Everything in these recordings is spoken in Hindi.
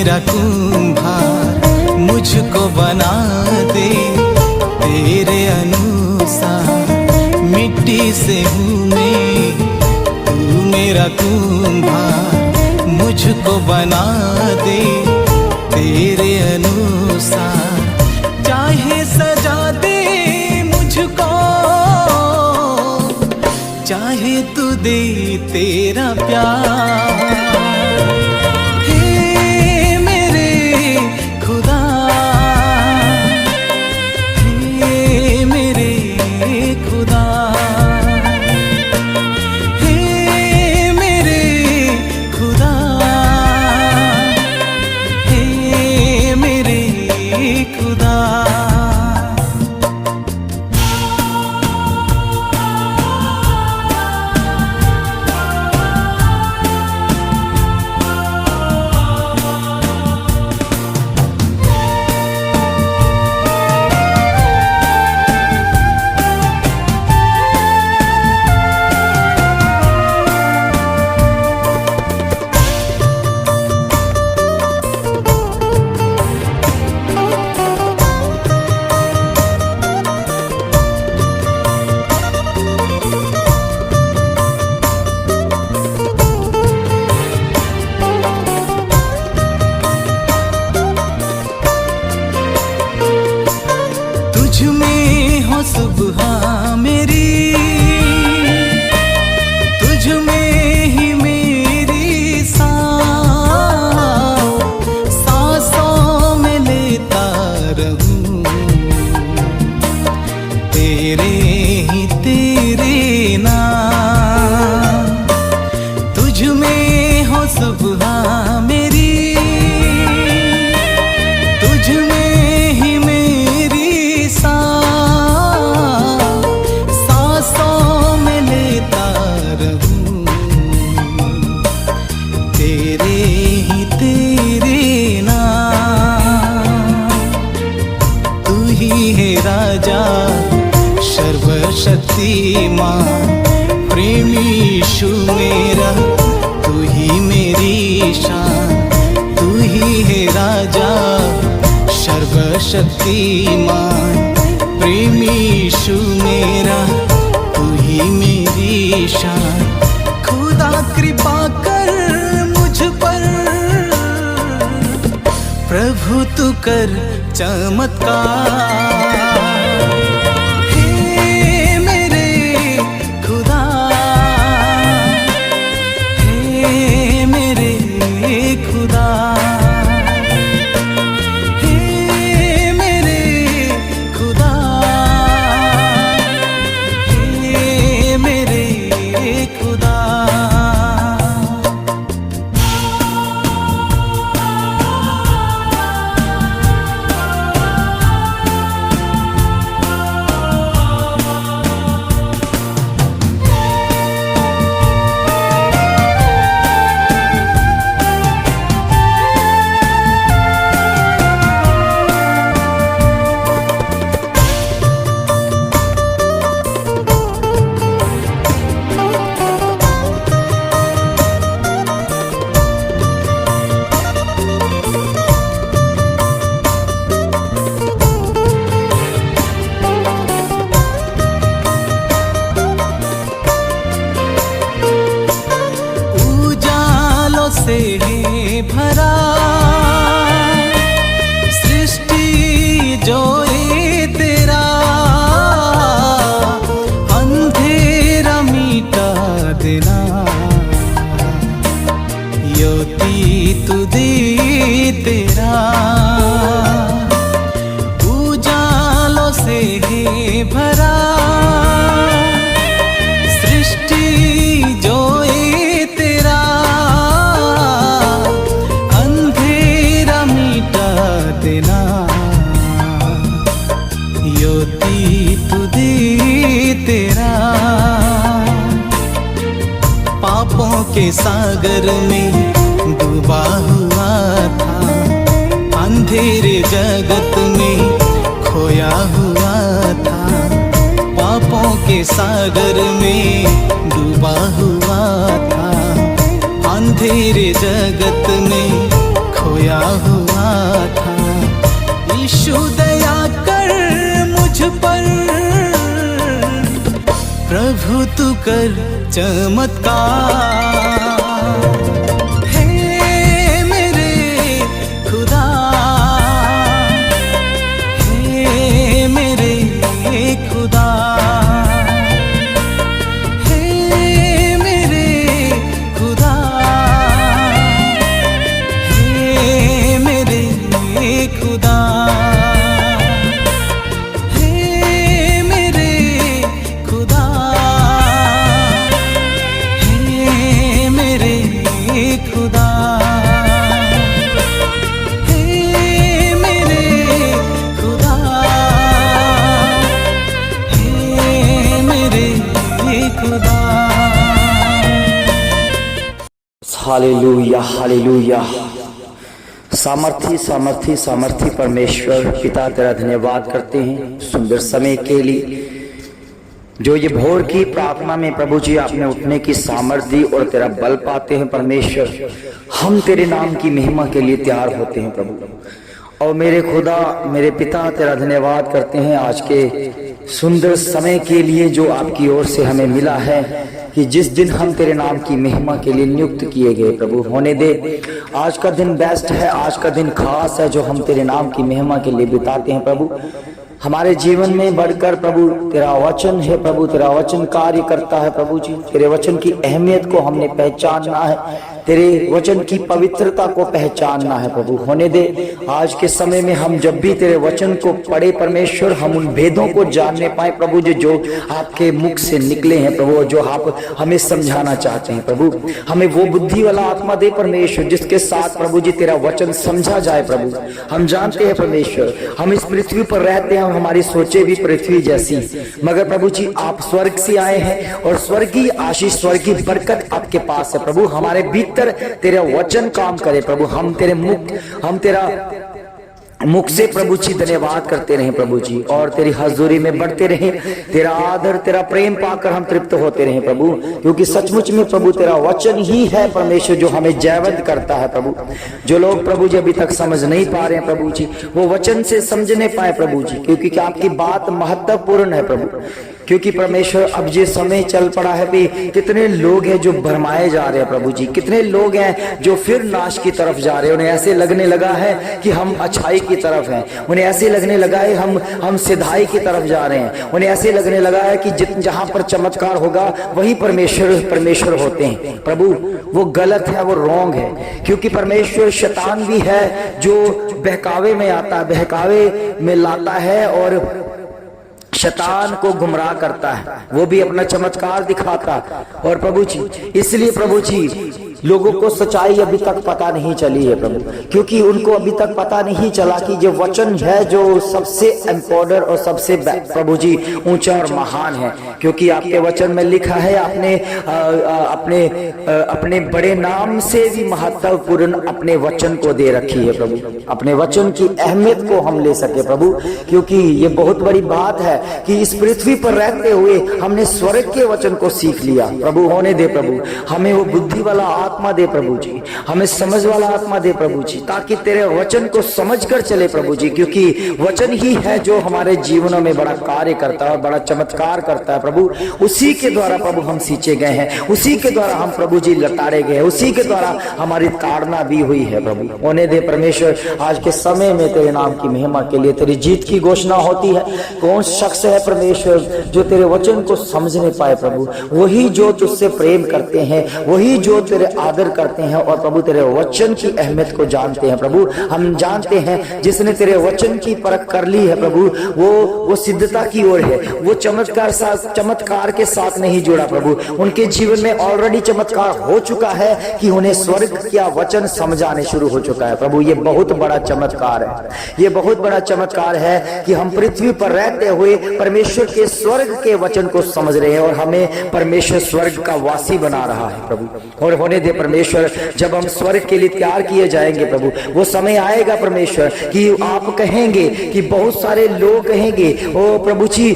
मेरा कुम्हार मुझको बना दे तेरे अनुसार। मिट्टी से हूँ मैं, तू मेरा कुम्हार मुझको बना दे तेरे अनुसार। चाहे सजा दे मुझको, चाहे तू दे तेरा प्यार। सुबह मेरी, तुझ में ही मेरी सांसों में लेता रहूं तेरे ही तेरे नाम। तुझ में हो सुबह मेरी, तुझ में ही मेरी राजा सर्वशक्तिमान प्रेमी यीशु मेरा, तू ही मेरी शान। तू ही है राजा सर्वशक्तिमान प्रेमी यीशु मेरा, तू ही मेरी शान। खुदा कृपा कर मुझ पर, प्रभु तू कर चमत्कार। से भरा सृष्टि जो ये तेरा, अंधेरा मिटा देना योती तू दे तेरा। उजालों से भरा सृष्टि जो ये तेरा, देना योती तू दे तेरा। पापों के सागर में डूबा हुआ था, अंधेरे जगत में खोया हुआ था। पापों के सागर में डूबा हुआ था, अंधेरे जगत में खोया हुआ था। यीशु दया कर मुझ पर, प्रभु तू कर चमत्कार। हे मेरे खुदा, हे मेरे खुदा, हे मेरे खुदा, हे मेरे खुदा, हे मेरे खुदा, हे मेरे खुदा, हे मेरे खुदा, हे मेरे खुदा। Hallelujah hallelujah. सामर्थी सामर्थी सामर्थी परमेश्वर पिता तेरा धन्यवाद करते हैं सुंदर समय के लिए, जो ये भोर की प्रार्थना में प्रभु जी आपने उठने की सामर्थ्य दी और तेरा बल पाते हैं परमेश्वर। हम तेरे नाम की महिमा के लिए तैयार होते हैं प्रभु। और मेरे खुदा मेरे पिता तेरा धन्यवाद करते हैं आज के सुंदर समय के लिए जो आपकी ओर से हमें मिला है, कि जिस दिन हम तेरे नाम की महिमा के लिए नियुक्त किए गए प्रभु। होने दे आज का दिन बेस्ट है, आज का दिन खास है जो हम तेरे नाम की महिमा के लिए बिताते हैं प्रभु। हमारे जीवन में बढ़कर प्रभु तेरा वचन है प्रभु, तेरा वचन कार्य करता है प्रभु जी। तेरे वचन की अहमियत को हमने पहचानना है, तेरे वचन की पवित्रता को पहचानना है प्रभु। होने दे आज के समय में हम जब भी तेरे वचन को पढ़े परमेश्वर, हम उन भेदों को जानने पाए प्रभु जी जो आपके मुख से निकले हैं प्रभु, जो आप हमें समझाना चाहते हैं प्रभु। हमें वो बुद्धि वाला आत्मा दे परमेश्वर जिसके साथ प्रभु जी तेरा वचन समझा जाए प्रभु। हम जानते हैं परमेश्वर हम इस पृथ्वी पर रहते हैं, हमारी सोचे भी पृथ्वी जैसी, मगर प्रभु जी आप स्वर्ग से आए हैं और स्वर्गीय आशीष स्वर्गीय बरकत आपके पास है प्रभु। हमारे भीतर तेरा वचन काम करे प्रभु। हम तेरा मुख से प्रभु जी धन्यवाद करते रहे प्रभु जी, और तेरी हजूरी में बढ़ते रहे, तेरा आदर तेरा प्रेम पाकर हम तृप्त होते रहे प्रभु। क्योंकि सचमुच में प्रभु तेरा वचन ही है परमेश्वर जो हमें जयवंत करता है प्रभु। जो लोग प्रभु जी अभी तक समझ नहीं पा रहे हैं प्रभु जी, वो वचन से समझने पाए प्रभु जी, क्योंकि आपकी बात महत्वपूर्ण है प्रभु। क्योंकि परमेश्वर अब ये समय चल पड़ा है भी, कितने लोग हैं जो भरमाए जा रहे हैं प्रभु जी, कितने लोग हैं जो फिर नाश की तरफ जा रहे हैं। उन्हें ऐसे लगने लगा है कि हम अच्छाई की तरफ हैं, उन्हें ऐसे लगने लगा है हम सिधाई की तरफ जा रहे हैं, उन्हें ऐसे लगने लगा है कि जहां पर चमत्कार होगा वही परमेश्वर होते हैं प्रभु। वो गलत है, वो रॉन्ग है। क्योंकि परमेश्वर शैतान भी है जो बहकावे में आता है, बहकावे में लाता है और शैतान को गुमराह करता है, वो भी अपना चमत्कार दिखाता। और प्रभु जी इसलिए प्रभु जी लोगों को सच्चाई अभी तक पता नहीं चली है प्रभु, क्योंकि उनको अभी तक पता नहीं चला कि जो वचन है जो सबसे इम्पोर्टेंट और सबसे प्रभु जी ऊंचा और महान है। क्योंकि आपके वचन में लिखा है आपने अपने बड़े नाम से भी महत्वपूर्ण अपने वचन को दे रखी है प्रभु। अपने वचन की अहमियत को हम ले सके प्रभु, क्योंकि ये बहुत बड़ी बात है कि इस पृथ्वी पर रहते हुए हमने स्वर्ग के वचन को सीख लिया प्रभु। होने दे प्रभु, हमें वो बुद्धि वाला आत्मा दे प्रभु जी, हमें समझ वाला आत्मा दे प्रभु जी, ताकि तेरे वचन को समझकर चले प्रभु जी। क्योंकि वचन ही है जो हमारे जीवनों में बड़ा कार्य करता है, बड़ा चमत्कार करता है प्रभु। उसी के द्वारा प्रभु हम सींचे गए हैं, उसी के द्वारा हम प्रभु जी लताड़े गए हैं, उसी के द्वारा हमारी ताड़ना भी हुई है प्रभु। होने दे परमेश्वर, आज के समय में तेरे नाम की महिमा के लिए तेरी जीत की घोषणा होती है। कौन शख्स है परमेश्वर जो तेरे वचन को समझ नहीं पाए प्रभु? वही जो तुझसे प्रेम करते हैं, वही जो तेरे आदर करते हैं और प्रभु तेरे वचन की अहमियत को जानते हैं प्रभु। हम जानते हैं जिसने तेरे वचन की परख कर ली है प्रभु, वो सिद्धता की ओर है। वो चमत्कार के साथ नहीं जुड़ा प्रभु, उनके जीवन में ऑलरेडी चमत्कार हो चुका है कि उन्हें स्वर्ग का वचन समझाने शुरू हो चुका है प्रभु। ये बहुत बड़ा चमत्कार है, ये बहुत बड़ा चमत्कार है कि हम पृथ्वी पर रहते हुए परमेश्वर के स्वर्ग के वचन को समझ रहे हैं और हमें परमेश्वर स्वर्ग का वासी बना रहा है प्रभु। और होने दे थे परमेश्वर, जब हम स्वर्ग के लिए तैयार किए जाएंगे प्रभु, वो समय आएगा परमेश्वर कि आप कहेंगे कि बहुत सारे लोग कहेंगे ओ प्रभु जी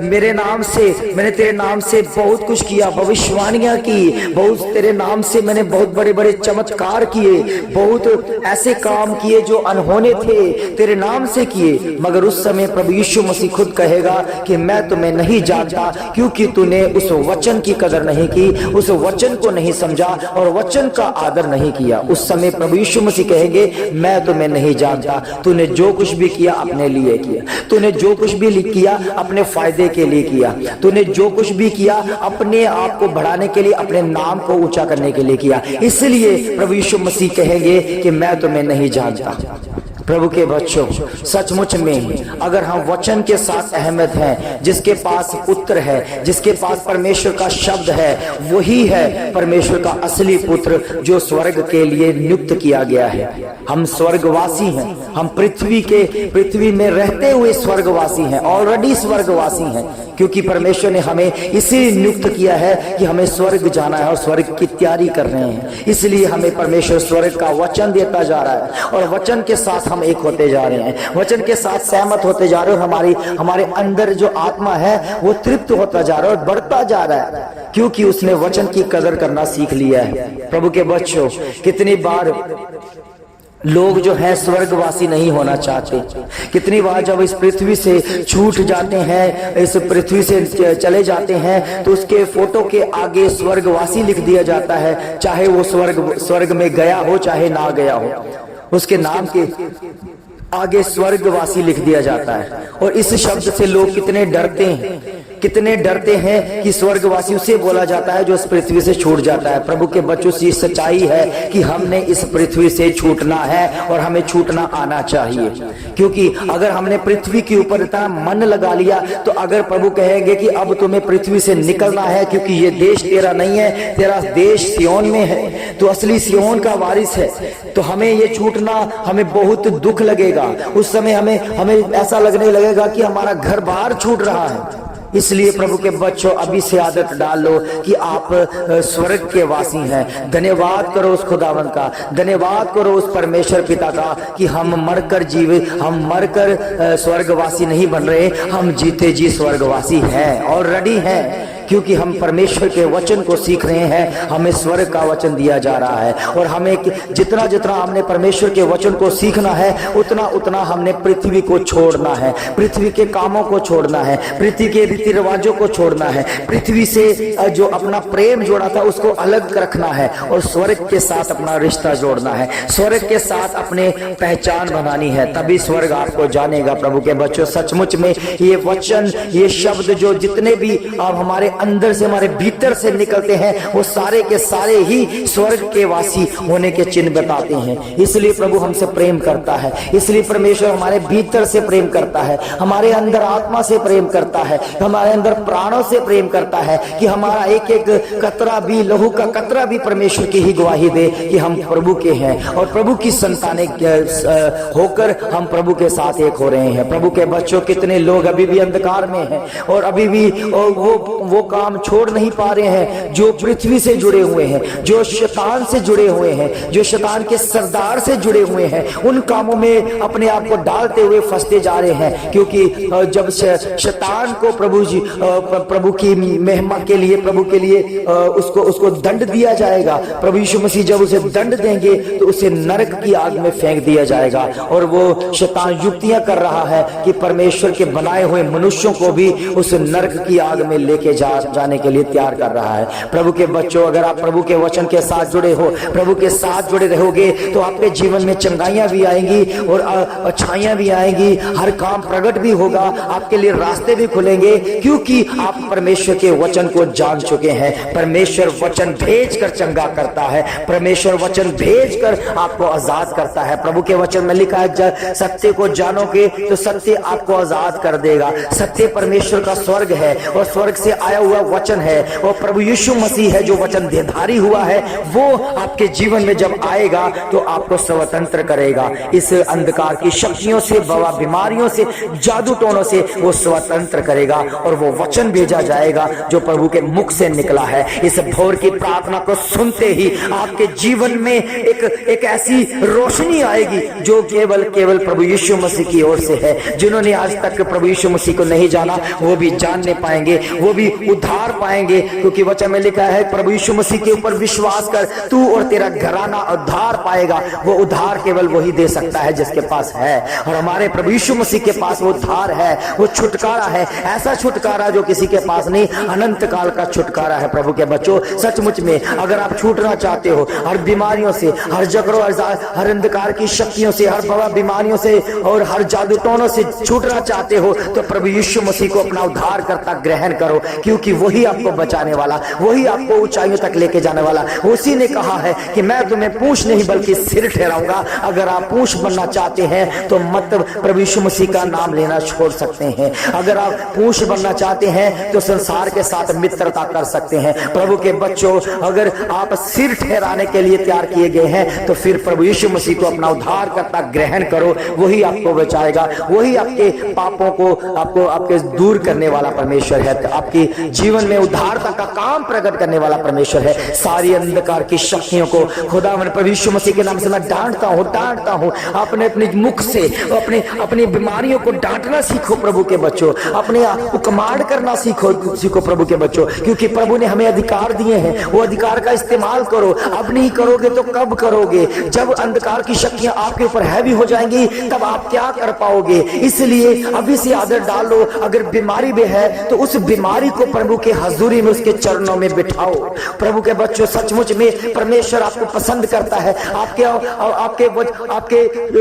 मेरे नाम से, मैंने तेरे नाम से बहुत कुछ किया, भविष्यवाणियां की, बहुत तेरे नाम से मैंने बहुत बड़े बड़े चमत्कार किए, बहुत ऐसे काम किए जो अनहोने थे, तेरे नाम से किए। मगर उस समय प्रभु यीशु मसीह खुद कहेगा कि मैं तुम्हें नहीं जानता, क्योंकि तूने उस वचन की कदर नहीं की, उस वचन को नहीं समझा और वचन का आदर नहीं किया। उस समय प्रभु यीशु मसीह कहेंगे मैं तुम्हें नहीं जानता, तूने जो कुछ भी किया अपने लिए किया, तूने जो कुछ भी किया अपने फायदे के लिए किया, तूने जो कुछ भी किया अपने आप को बढ़ाने के लिए, अपने नाम को ऊंचा करने के लिए किया। इसलिए प्रभु यीशु मसीह कहेंगे कि मैं तुम्हें नहीं जानता। प्रभु के बच्चों, सचमुच में अगर हम वचन के साथ अहमत हैं, जिसके पास पुत्र है, जिसके पास परमेश्वर का शब्द है, वही है परमेश्वर का असली पुत्र जो स्वर्ग के लिए नियुक्त किया गया है। हम स्वर्गवासी हैं, हम पृथ्वी में रहते हुए स्वर्गवासी हैं, ऑलरेडी स्वर्गवासी हैं, क्योंकि परमेश्वर ने हमें इसी नियुक्त किया है कि हमें स्वर्ग जाना है और स्वर्ग की तैयारी कर रहे हैं। इसलिए हमें परमेश्वर स्वर्ग का वचन देता जा रहा है और वचन के साथ हम एक होते जा रहे हैं, वचन के साथ सहमत होते जा रहे हैं और हमारे अंदर जो आत्मा है वो तृप्त होता जा रहा है और बढ़ता जा रहा है, क्योंकि उसने वचन की कदर करना सीख लिया है। प्रभु के बच्चों, कितनी बार लोग जो है स्वर्गवासी नहीं होना चाहते, कितनी बार जब इस पृथ्वी से छूट जाते हैं, इस पृथ्वी से चले जाते हैं, तो उसके फोटो के आगे स्वर्गवासी लिख दिया जाता है, चाहे वो स्वर्ग में गया हो चाहे ना गया हो, उसके नाम के आगे स्वर्गवासी लिख दिया जाता है। और इस शब्द से लोग कितने डरते हैं, कितने डरते हैं कि स्वर्गवासी उसे बोला जाता है जो इस पृथ्वी से छूट जाता है। प्रभु के बच्चों से सच्चाई है कि हमने इस पृथ्वी से छूटना है और हमें छूटना आना चाहिए, क्योंकि अगर हमने पृथ्वी के ऊपर इतना मन लगा लिया तो अगर प्रभु कहेंगे कि अब तुम्हें पृथ्वी से निकलना है क्योंकि ये देश तेरा नहीं है, तेरा देश सियोन में है, तो असली सियोन का वारिस है, तो हमें ये छूटना, हमें बहुत दुख लगेगा। उस समय हमें ऐसा लगने लगेगा कि हमारा घर बार छूट रहा है। इसलिए प्रभु के बच्चों, अभी से आदत डाल लो कि आप स्वर्ग के वासी हैं। धन्यवाद करो उस खुदावन का, धन्यवाद करो उस परमेश्वर पिता का कि हम मरकर स्वर्गवासी नहीं बन रहे, हम जीते जी स्वर्गवासी हैं, ऑलरेडी हैं, क्योंकि हम परमेश्वर के वचन को सीख रहे हैं। हमें स्वर्ग का वचन दिया जा रहा है और हमें जितना जितना हमने परमेश्वर के वचन को सीखना है उतना उतना हमने पृथ्वी को छोड़ना है, पृथ्वी के कामों को छोड़ना है, पृथ्वी के रीति रिवाजों को छोड़ना है, पृथ्वी से जो अपना प्रेम जोड़ा था उसको अलग रखना है और स्वर्ग के साथ अपना रिश्ता जोड़ना है, स्वर्ग के साथ अपने पहचान बनानी है, तभी स्वर्ग आपको जानेगा। प्रभु के बच्चों, सचमुच में ये वचन, ये शब्द जो जितने भी आप हमारे अंदर से, हमारे भीतर से निकलते हैं, वो सारे के सारे ही स्वर्ग के वासी होने के चिन्ह बताते हैं। इसलिए प्रभु हमसे प्रेम करता है, इसलिए परमेश्वर हमारे भीतर से प्रेम करता है, हमारे अंदर आत्मा से प्रेम करता है, हमारे अंदर प्राणों से प्रेम करता है कि हमारा एक एक कतरा भी, लहू का कतरा भी परमेश्वर की ही गवाही दे कि हम प्रभु के हैं और प्रभु की संतानें होकर हम प्रभु के साथ एक हो रहे हैं। प्रभु के बच्चों, कितने लोग अभी भी अंधकार में हैं और अभी भी वो काम छोड़ नहीं पा रहे हैं जो पृथ्वी से जुड़े हुए हैं, जो शैतान से जुड़े हुए हैं, जो शैतान के सरदार से जुड़े हुए हैं, उन कामों में अपने आप को डालते हुए फंसते जा रहे हैं। क्योंकि जब शैतान को प्रभु की महिमा के लिए, प्रभु के लिए उसको दंड दिया जाएगा, प्रभु यीशु मसीह जब उसे दंड देंगे तो उसे नरक की आग में फेंक दिया जाएगा। और वो शैतान युक्तियां कर रहा है कि परमेश्वर के बनाए हुए मनुष्यों को भी उस नरक की आग में लेके जाने के लिए तैयार कर रहा है। प्रभु के बच्चों, अगर आप प्रभु के वचन के साथ जुड़े हो, प्रभु के साथ जुड़े रहोगे तो आपके जीवन में चंगाइयां भी आएंगी और अच्छाइयां भी आएंगी, हर काम प्रकट भी होगा, आपके लिए रास्ते भी खुलेंगे, क्योंकि आप परमेश्वर के वचन को जान चुके हैं। परमेश्वर वचन भेजकर चंगा करता है, परमेश्वर वचन भेजकर आपको आजाद करता है। प्रभु के वचन में लिखा है, सत्य को जानोगे तो सत्य आपको आजाद कर देगा। सत्य परमेश्वर का स्वर्ग है और स्वर्ग से आया आया हुआ वचन है, और प्रभु यीशु मसीह है जो वचन देहधारी हुआ है, वो आपके जीवन में जब आएगा तो आपको स्वतंत्र करेगा। इस अंधकार की शक्तियों से, बवा बीमारियों से, जादू टोनों से वो स्वतंत्र करेगा, और वो वचन भेजा जाएगा जो प्रभु के मुख से निकला है। इस भोर की प्रार्थना को सुनते ही आपके जीवन में एक ऐसी रोशनी आएगी जो केवल प्रभु यीशु मसीह की ओर से है। जिन्होंने आज तक प्रभु यीशु मसीह को नहीं जाना वो भी जानने पाएंगे, वो भी उद्धार पाएंगे, क्योंकि वचन में लिखा है प्रभु यीशु मसीह के ऊपर विश्वास कर, तू और तेरा घराना उद्धार पाएगा। वो उद्धार केवल वही दे सकता है जिसके पास है, और हमारे प्रभु यीशु मसीह के पास वो उद्धार है, वो छुटकारा है, ऐसा छुटकारा जो किसी के पास नहीं, अनंत काल का छुटकारा है। प्रभु के बच्चों, सचमुच में अगर आप छूटना चाहते हो हर बीमारियों से, हर जगरों, हर अंधकार की शक्तियों से, हर बवा बीमारियों से और हर जादू टोनों से छूटना चाहते हो, तो प्रभु यीशु मसीह को अपना उद्धार करता ग्रहण करो, क्योंकि वही आपको बचाने वाला, वही आपको ऊंचाइयों तक लेके जाने वाला। उसी ने कहा है कि मैं तुम्हें पूंछ नहीं बल्कि सिर ठहराऊंगा। अगर आप पूंछ बनना चाहते हैं तो मत प्रभु यीशु मसीह का नाम लेना छोड़ सकते हैं। अगर आप पूंछ बनना चाहते हैं तो संसार के साथ मित्रता कर सकते हैं। प्रभु के बच्चों, अगर आप सिर ठहराने के लिए तैयार किए गए हैं तो फिर प्रभु यीशु मसीह को अपना उद्धार करता ग्रहण करो, वही आपको बचाएगा, वही आपके पापों को आपके दूर करने वाला परमेश्वर है, आपके जीवन में उद्धारता का काम प्रकट करने वाला परमेश्वर है। सारी अंधकार की शक्तियों को खुदा प्रभु यीशु मसीह के नाम से मैं डांटता हूं। आपने अपने मुख से अपनी बीमारियों को डांटना सीखो प्रभु के बच्चों, अपने कमांड करना सीखो प्रभु के बच्चों, क्योंकि प्रभु ने हमें अधिकार दिए हैं, वो अधिकार का इस्तेमाल करो। अब नहीं करोगे तो कब करोगे? जब अंधकार की शक्तियां आपके ऊपर हैवी हो जाएंगी तब आप क्या कर पाओगे? इसलिए अभी से आदत डालो। अगर बीमारी में है तो उस बीमारी को प्रभु के हजूरी में, उसके चरणों में बिठाओ। प्रभु के बच्चों, सचमुच में परमेश्वर आपको पसंद करता है, आपके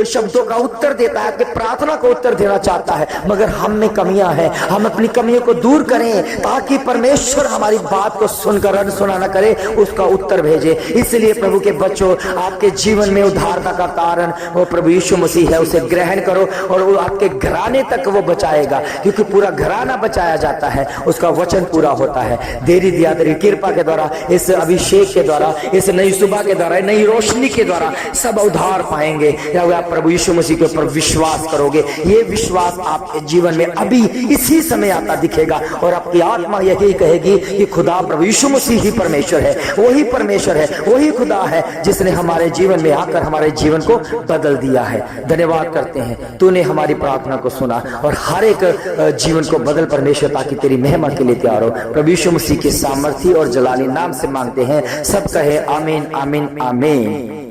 शब्दों का उत्तर देता है, आपके प्रार्थना को उत्तर देना चाहता है, मगर हम में कमियां हैं। हम अपनी कमियों को दूर करें ताकि परमेश्वर हमारी बात को सुनकर अनसुना न करे, उसका उत्तर भेजे। इसलिए प्रभु के बच्चों, आपके जीवन में उद्धारता का कारण वो प्रभु यीशु मसीह है, उसे ग्रहण करो और वो आपके घराने तक वो बचाएगा, क्योंकि पूरा घराना बचाया जाता है, उसका वचन पूरा होता है। देरी दिया तेरी कृपा के द्वारा, इस अभिषेक के द्वारा, इस नई सुबह के द्वारा, नई रोशनी के द्वारा सब उद्धार पाएंगे जब आप प्रभु यीशु मसीह के ऊपर विश्वास करोगे। ये विश्वास आपके जीवन में अभी इसी समय आता दिखेगा, और आपकी आत्मा यही कहेगी कि खुदा प्रभु यीशु मसीह ही परमेश्वर है, वही परमेश्वर है, वही खुदा है जिसने हमारे जीवन में आकर हमारे जीवन को बदल दिया है। धन्यवाद करते हैं, तूने हमारी प्रार्थना को सुना और हर एक जीवन को बदल परमेश्वर, ताकि तेरी महिमा के लिए तैयार हो। प्रभु यीशु मसीह के सामर्थी और जलाली नाम से मांगते हैं, सब कहे आमीन आमीन आमीन।